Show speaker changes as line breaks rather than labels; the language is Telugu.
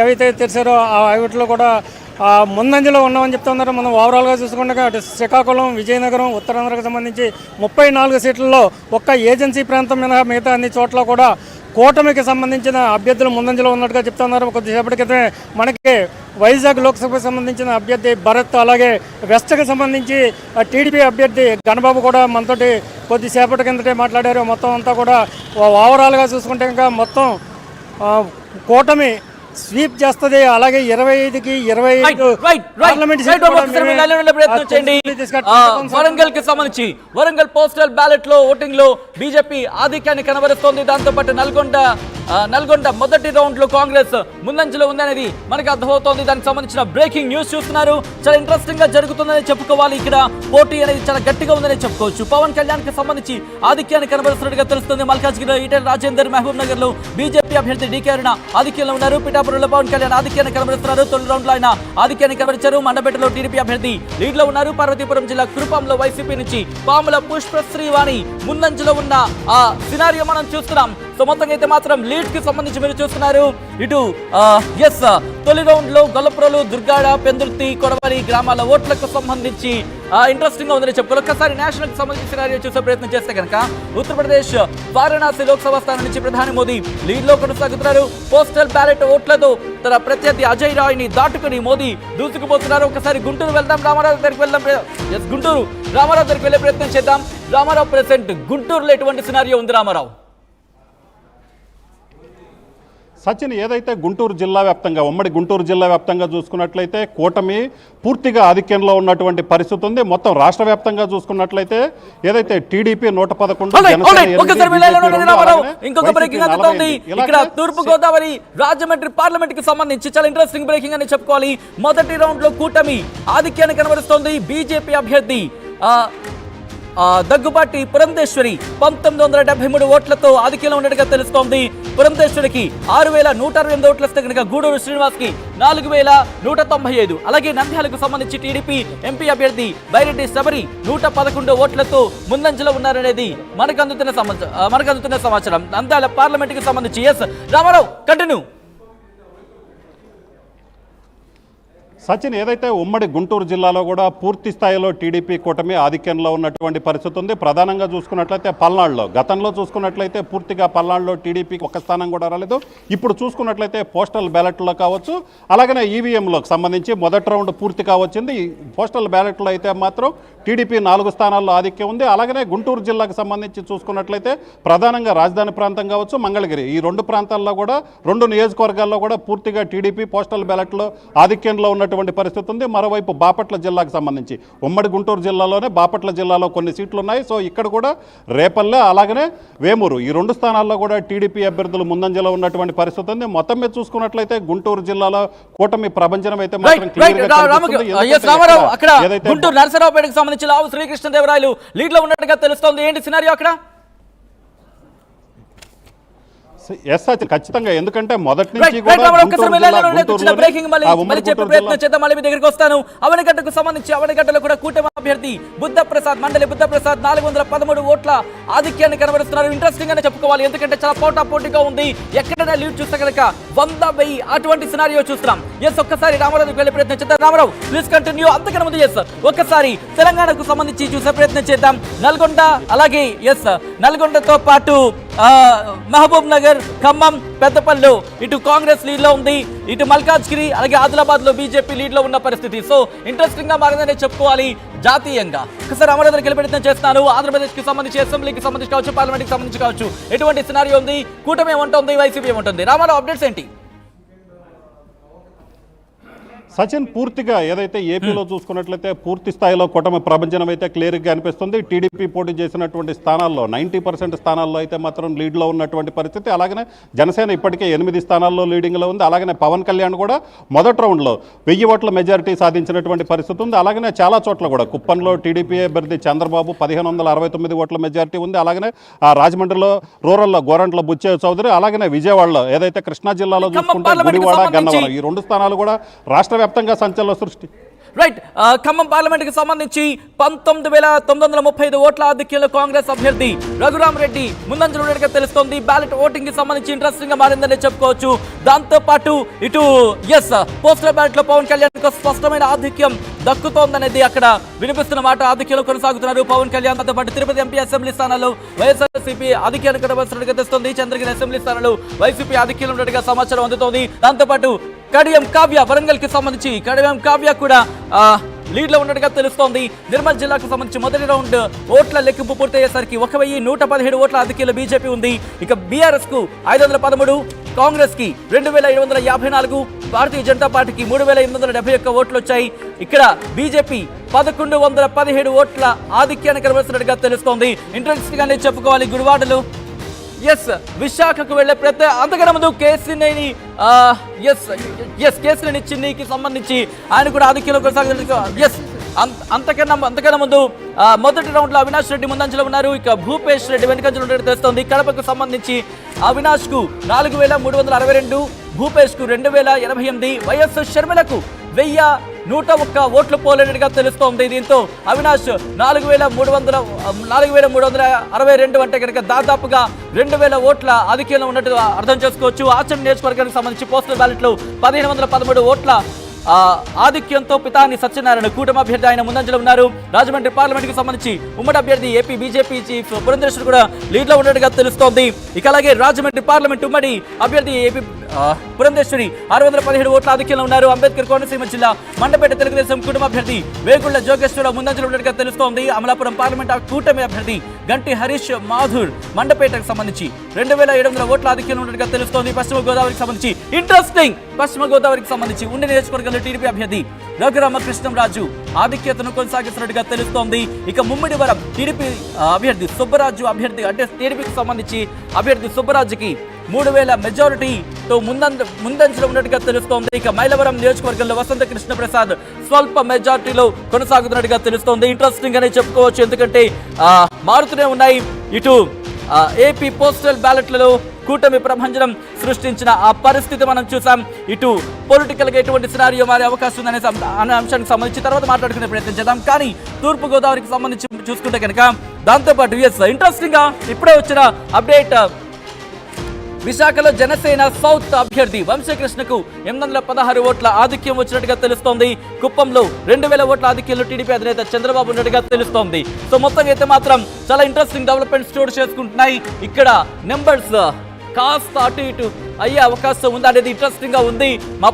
ఏవైతే తెరిచారో వాటిలో కూడా ముందంజలో ఉన్నామని చెప్తున్నారు. మనం ఓవరాల్గా చూసుకుంటే అటు శ్రీకాకుళం, విజయనగరం, ఉత్తరాంధ్రకు సంబంధించి 34 సీట్లలో ఒక్క ఏజెన్సీ ప్రాంతం మినహా మిగతా అన్ని చోట్ల కూడా కూటమికి సంబంధించిన అభ్యర్థులు ముందంజలో ఉన్నట్టుగా చెప్తున్నారు. కొద్దిసేపటి క్రితమే మనకి వైజాగ్ లోక్సభకు సంబంధించిన అభ్యర్థి భరత్, అలాగే వెస్ట్కి సంబంధించి టీడీపీ అభ్యర్థి గణబాబు కూడా మనతోటి కొద్దిసేపటి కిందటే మాట్లాడారు. మొత్తం అంతా కూడా ఓవరాల్గా చూసుకుంటే ఇంకా మొత్తం కూటమి స్వీప్ చేస్తుంది. అలాగే 25కి 25 పార్లమెంట్
వరంగల్ కి సంబంధించి వరంగల్ పోస్టల్ బ్యాలెట్ లో ఓటింగ్ లో బీజేపీ ఆధిక్యాన్ని కనబరుస్తోంది. దాంతో పాటు నల్గొండ మొదటి రౌండ్ లో కాంగ్రెస్ ముందంజలో ఉందనేది మనకి అర్థమవుతోంది. దానికి సంబంధించిన బ్రేకింగ్ న్యూస్ చూస్తున్నారు. చాలా ఇంట్రెస్టింగ్ గా జరుగుతుందని చెప్పుకోవాలి. ఇక్కడ పోటీ అనేది చాలా గట్టిగా ఉందని చెప్పుకోవచ్చు. పవన్ కళ్యాణ్ కి సంబంధించి ఆధిక్యాన్ని కనబరుస్తున్నట్టుగా తెలుస్తుంది. మల్కాజ్గిరిలో ఈటెల రాజేందర్, మహబూబ్ నగర్ లో బీజేపీ అభ్యర్థి డీకే అరుణ ఆధిక్యంలో ఉన్నారు. పిఠాపురంలో పవన్ కళ్యాణ్ ఆధిక్యాన్ని కనబరుస్తున్నారు. తొలి రౌండ్ లో ఆయన ఆధిక్యాన్ని కనబరిచారు. మండపేటలో టీడీపీ అభ్యర్థి లీడ్ లో ఉన్నారు. పార్వతీపురం జిల్లా కురుపాంలో వైసీపీ నుంచి పాముల పుష్పశ్రీవాణి ముందంజలో ఉన్న ఆ సినారియో మనం చూస్తున్నాం. సో మొత్తంగా అయితే మాత్రం లీడ్ కి సంబంధించి మీరు చూస్తున్నారు. ఇటు తొలి రౌండ్ లో గొల్లపురలు, దుర్గాడ, పెందుర్తి, కొడవలి గ్రామాల ఓట్లకు సంబంధించి ఇంట్రెస్టింగ్ గా ఉందని చెప్పుకోవాలి. ఒక్కసారి నేషనల్ కి సంబంధించిన సినారియో చూసే ప్రయత్నం చేస్తే కనుక ఉత్తరప్రదేశ్ వారణాసి లోక్సభ స్థానం నుంచి ప్రధాని మోదీ లీడ్ లో కొనసాగుతున్నారు. పోస్టల్ బ్యాలెట్ ఓట్లతో తన ప్రత్యర్థి అజయ్ రాయ్ ని దాటుకుని మోదీ దూసుకుపోతున్నారు. ఒకసారి గుంటూరు వెళ్దాం, రామారావు దగ్గరికి వెళ్దాం. గుంటూరు రామారావు దగ్గరికి వెళ్లే ప్రయత్నం చేద్దాం. రామారావు, ప్రెసెంట్ గుంటూరులో ఎటువంటి సినారియో ఉంది రామారావు?
సచిన్, ఏదైతే గుంటూరు జిల్లా వ్యాప్తంగా ఉమ్మడి గుంటూరు జిల్లా వ్యాప్తంగా చూసుకున్నట్లయితే కూటమి పూర్తిగా ఆధిక్యంలో ఉన్నటువంటి పరిస్థితి ఉంది. మొత్తం రాష్ట్ర వ్యాప్తంగా చూసుకున్నట్లయితే ఏదైతే టీడీపీ 111,
ఇంకొక బ్రేకింగ్ అందుతోంది. ఇక్కడ తూర్పు గోదావరి రాజమండ్రి పార్లమెంట్ కి సంబంధించి చాలా ఇంట్రెస్టింగ్ బ్రేకింగ్ అని చెప్పుకోవాలి. మొదటి రౌండ్ లో కూటమి ఆధిక్యాన్ని కనబరుస్తోంది. బీజేపీ అభ్యర్థి దగ్గుబాటి పురంధేశ్వరి 1973 ఓట్లతో ఆధిక్యంలో ఉన్నట్టుగా తెలుస్తోంది. పురంధేశ్వరికి 6168 ఓట్లు వస్తే కనుక గూడూరు శ్రీనివాస్ కి 4195. అలాగే నంద్యాలకు సంబంధించి టీడీపీ ఎంపీ అభ్యర్థి బైరెడ్డి శబరి 111 ఓట్లతో ముందంజలో ఉన్నారనేది మనకు అందుతున్న సమాచారం. నంద్యాల పార్లమెంట్ కి సంబంధించి రామారావు కంటిన్యూ.
సచిన్, ఏదైతే ఉమ్మడి గుంటూరు జిల్లాలో కూడా పూర్తి స్థాయిలో టీడీపీ కూటమి ఆధిక్యంలో ఉన్నటువంటి పరిస్థితి ఉంది. ప్రధానంగా చూసుకున్నట్లయితే పల్నాడులో, గతంలో చూసుకున్నట్లయితే పూర్తిగా పల్నాడులో టీడీపీకి ఒక స్థానం కూడా రాలేదు. ఇప్పుడు చూసుకున్నట్లయితే పోస్టల్ బ్యాలెట్లో కావచ్చు, అలాగనే ఈవీఎంలకు సంబంధించి మొదటి రౌండ్ పూర్తిగా వచ్చింది. పోస్టల్ బ్యాలెట్లో అయితే మాత్రం టీడీపీ 4 స్థానాల్లో ఆధిక్యం ఉంది. అలాగనే గుంటూరు జిల్లాకు సంబంధించి చూసుకున్నట్లయితే ప్రధానంగా రాజధాని ప్రాంతం కావచ్చు, మంగళగిరి, ఈ 2 ప్రాంతాల్లో కూడా 2 నియోజకవర్గాల్లో కూడా పూర్తిగా టీడీపీ పోస్టల్ బ్యాలెట్లో ఆధిక్యంలో ఉన్నటువంటి పరిస్థితి ఉంది. మరోవైపు బాపట్ల జిల్లాకు సంబంధించి ఉమ్మడి గుంటూరు జిల్లాలోనే బాపట్ల జిల్లాలో కొన్ని సీట్లు ఉన్నాయి. సో ఇక్కడ కూడా రేపల్లె, అలాగనే వేమూరు, ఈ 2 స్థానాల్లో కూడా టీడీపీ అభ్యర్థులు ముందంజలో ఉన్నటువంటి పరిస్థితి ఉంది. మొత్తం మీద చూసుకున్నట్లయితే గుంటూరు జిల్లాలో కూటమి ప్రభంజనం అయితే మాత్రం
నరసరావుపేటకు సంబంధించి లావు శ్రీకృష్ణదేవరాయలు లీడ్ లో ఉన్నట్టుగా తెలుస్తోంది. ఏంటి సినారియో అక్కడ?
ఖచ్చితంగా, ఎందుకంటే మొదటి నుంచి
దగ్గరికి వస్తాను. అవనిగడ్డకు సంబంధించి అవనిగడ్డలో కూడా కూటమి అభ్యర్థి మండలి బుద్ధ ప్రసాద్ 413 ఓట్ల ఆధిక్యాన్ని కనబరుస్తున్నారు. ఇంట్రెస్టింగ్ అని చెప్పుకోవాలి, ఎందుకంటే చాలా పోటాపోటీగా ఉంది. ఎక్కడైనా లీడ్ చూస్తే కనుక 100,000 అటువంటి సినారియో చూస్తున్నాం. ఒక్కసారి రామారావుకి వెళ్ళే ప్రయత్నం చేద్దాం. Ramarao please continue. అంతకన్నా ముందు ఒక్కసారి తెలంగాణకు సంబంధించి చూసే ప్రయత్నం చేద్దాం. నల్గొండ, అలాగే నల్గొండతో పాటు మహబూబ్ నగర్, ఖమ్మం, పెద్దపల్లి ఇటు కాంగ్రెస్ లీడ్ లో ఉంది. ఇటు మల్కాజ్గిరి, అలాగే ఆదిలాబాద్ లో బీజేపీ లీడ్ లో ఉన్న పరిస్థితి. సో ఇంట్రెస్టింగ్ గా మారిందని చెప్పుకోవాలి జాతీయంగా. ఒకసారి అమరావతికి వెళ్ళే ప్రయత్నం చేస్తున్నాను. ఆంధ్రప్రదేశ్ కి సంబంధించి, అసెంబ్లీకి సంబంధించి కావచ్చు, పార్లమెంట్ కి సంబంధించి కావచ్చు, ఎటువంటి సినారియో ఉంది? కూటమి ఏమంటుంది, వైసీపీ ఏమంటుంది? రామారావు, అప్డేట్స్ ఏంటి?
సచిన్, పూర్తిగా ఏదైతే ఏపీలో చూసుకున్నట్లయితే పూర్తి స్థాయిలో కూటమి ప్రభంజనం అయితే క్లియర్గా అనిపిస్తుంది. టీడీపీ పోటీ చేసినటువంటి స్థానాల్లో 90% స్థానాల్లో అయితే మాత్రం లీడ్లో ఉన్నటువంటి పరిస్థితి. అలాగనే జనసేన ఇప్పటికే 8 స్థానాల్లో లీడింగ్లో ఉంది. అలాగనే పవన్ కళ్యాణ్ కూడా మొదటి రౌండ్లో 1000 ఓట్ల మెజారిటీ సాధించినటువంటి పరిస్థితి ఉంది. అలాగనే చాలా చోట్ల కూడా కుప్పంలో టీడీపీ అభ్యర్థి చంద్రబాబు 1569 ఓట్ల మెజారిటీ ఉంది. అలాగనే రాజమండ్రిలో రూరల్లో గోరంట్ల బుచ్చయ్య చౌదరి, అలాగనే విజయవాడలో ఏదైతే కృష్ణా జిల్లాలో చూసుకుంటే గుడివాడ, గన్నవరం, ఈ 2 స్థానాలు కూడా రాష్ట్ర వ్యాప్తంగా సంచలన సృష్టి.
రైట్. ఖమ్మం పార్లమెంట్ కి సంబంధించి 19,935 ఓట్ల ఆధిక్యంలో కాంగ్రెస్ అభ్యర్థి రఘురామ్ రెడ్డి ముందంజలో ఉన్నట్టుగా తెలుస్తోంది. బ్యాలెట్ ఓటింగ్ కి సంబంధించి ఇంట్రెస్టింగ్ గా మారిందని చెప్పుకోవచ్చు. దాంతో పాటు ఇటు పోస్టల్ బ్యాలెట్ లో పవన్ కళ్యాణ్ కు స్పష్టమైన ఆధిక్యం దక్కుతోందనేది అక్కడ వినిపిస్తున్న మాట. ఆధిక్యంలో కొనసాగుతున్నారు పవన్ కళ్యాణ్. దాంతో పాటు తిరుపతి ఎంపీ అసెంబ్లీ స్థానాల్లో వైఎస్ఆర్సీపీ ఆధిక్యాన్ని కనబరుస్తున్నట్టుగా తెలుస్తోంది. చంద్రగిరి అసెంబ్లీ స్థానాల్లో వైసీపీ ఆధిక్యంలో ఉన్నట్టుగా సమాచారం అందుతోంది. దాంతో పాటు కడియం కావ్య వరంగల్ కి సంబంధించి కడియం కావ్య కూడా లీడ్ లో ఉన్నట్టుగా తెలుస్తోంది. నిర్మల్ జిల్లాకు సంబంధించి మొదటి రౌండ్ ఓట్ల లెక్కింపు పూర్తయ్యేసరికి 1,117 ఓట్ల ఆధిక్యంలో బీజేపీ ఉంది. ఇక బీఆర్ఎస్ కు 513, కాంగ్రెస్ కి 2,754, భారతీయ జనతా పార్టీకి 3,871 ఓట్లు వచ్చాయి. ఇక్కడ బీజేపీ 1,117 ఓట్ల ఆధిక్యాన్ని కనబరుస్తున్నట్టుగా తెలుస్తోంది. ఇంట్రెస్టింగ్ గానే చెప్పుకోవాలి. గుడివాడలు విశాఖకు వెళ్లే అంతకన్నా ముందు కేసినేని చిన్నికి సంబంధించి ఆయన కూడా ఆధిక్యంలో కొనసాగుతున్నారు. అంతకన్నా ముందు మొదటి రౌండ్ లో అవినాష్ రెడ్డి ముందంజలో ఉన్నారు. ఇక భూపేష్ రెడ్డి వెనుకంజలో ఉన్నట్టు తెలుస్తోంది. కడపకు సంబంధించి అవినాష్ కు 4,362, భూపేష్ కు 2,088, వైఎస్ షర్మిలకు 1,101 ఓట్లు పోలేనట్టుగా తెలుస్తోంది. దీంతో అవినాష్ 4,362 అంటే కనుక దాదాపుగా 2,000 ఓట్ల ఆధిక్యంలో ఉన్నట్టు అర్థం చేసుకోవచ్చు. ఆచరణ నియోజకవర్గానికి సంబంధించి పోస్టల్ బ్యాలెట్ లో 1,513 ఓట్ల ఆధిక్యంతో పితాని సత్యనారాయణ కూటమి అభ్యర్థి ఆయన ముందంజలో ఉన్నారు. రాజమండ్రి పార్లమెంట్ కి సంబంధించి ఉమ్మడి అభ్యర్థి ఏపీ బీజేపీ చీఫ్ పురంధేశ్వర్ కూడా లీడ్ లో ఉన్నట్టుగా తెలుస్తోంది. ఇక అలాగే రాజమండ్రి పార్లమెంట్ ఉమ్మడి అభ్యర్థి ఏపీ పురంధేశ్వరి 617 ఓట్ల ఆధిక్యంలో ఉన్నారు. అంబేద్కర్ కోనసీమ జిల్లా మండపేట తెలుగుదేశం కుటుంబ అభ్యర్థి వేగుళ్ల జోగేశ్వర ముందంజలో ఉన్నట్టుగా తెలుస్తోంది. అమలాపురం పార్లమెంట్ కూటమి అభ్యర్థి గంటి హరీష్ మాధుర్ మండపేటకు సంబంధించి 2,700 ఓట్ల ఆధిక్యంలో ఉన్నట్టుగా తెలుస్తోంది. పశ్చిమ గోదావరికి సంబంధించి ఇంట్రెస్టింగ్ పశ్చిమ గోదావరికి సంబంధించి ఉండి నియోజకవర్గంలో టీడీపీ అభ్యర్థి రఘురామకృష్ణంరాజు ఆధిక్యతను కొనసాగిస్తున్నట్టుగా తెలుస్తోంది. ఇక ముమ్మిడివరం టీడీపీ అభ్యర్థి సుబ్బరాజు అంటే టీడీపీకి సంబంధించి అభ్యర్థి సుబ్బరాజుకి 3,000 మెజారిటీతో ముందంజలో ఉన్నట్టుగా తెలుస్తోంది. ఇక మైలవరం నియోజకవర్గంలో వసంత కృష్ణ ప్రసాద్ స్వల్ప మెజారిటీలో కొనసాగుతున్నట్టుగా తెలుస్తోంది. ఇంట్రెస్టింగ్ అనే చెప్పుకోవచ్చు. ఎందుకంటే మారుతూనే ఉన్నాయి. ఇటు ఏపీ పోస్టల్ బ్యాలెట్లలో కూటమి ప్రభంజనం సృష్టించిన ఆ పరిస్థితి మనం చూసాం. ఇటు పొలిటికల్ గా ఎటువంటి సినారియో మారే అవకాశం ఉందనే అంశానికి సంబంధించి తర్వాత మాట్లాడుకునే ప్రయత్నం చేద్దాం. కానీ తూర్పు గోదావరికి సంబంధించి చూసుకుంటే కనుక దాంతోపాటు ఇంట్రెస్టింగ్ గా ఇప్పుడే వచ్చిన అప్డేట్. విశాఖలో జనసేన సౌత్ అభ్యర్థి వంశీకృష్ణకు 816 ఓట్ల ఆధిక్యం వచ్చినట్టుగా తెలుస్తోంది. కుప్పంలో 2,000 ఓట్ల ఆధిక్యంలో టీడీపీ అధినేత చంద్రబాబు ఉన్నట్టుగా తెలుస్తోంది. సో మొత్తంగా అయితే మాత్రం చాలా ఇంట్రెస్టింగ్ డెవలప్మెంట్స్ చోటు చేసుకుంటున్నాయి. ఇక్కడ నెంబర్స్ కాస్త అటు ఇటు అయ్యే అవకాశం ఉందా అనేది ఇంట్రెస్టింగ్ గా ఉంది. మా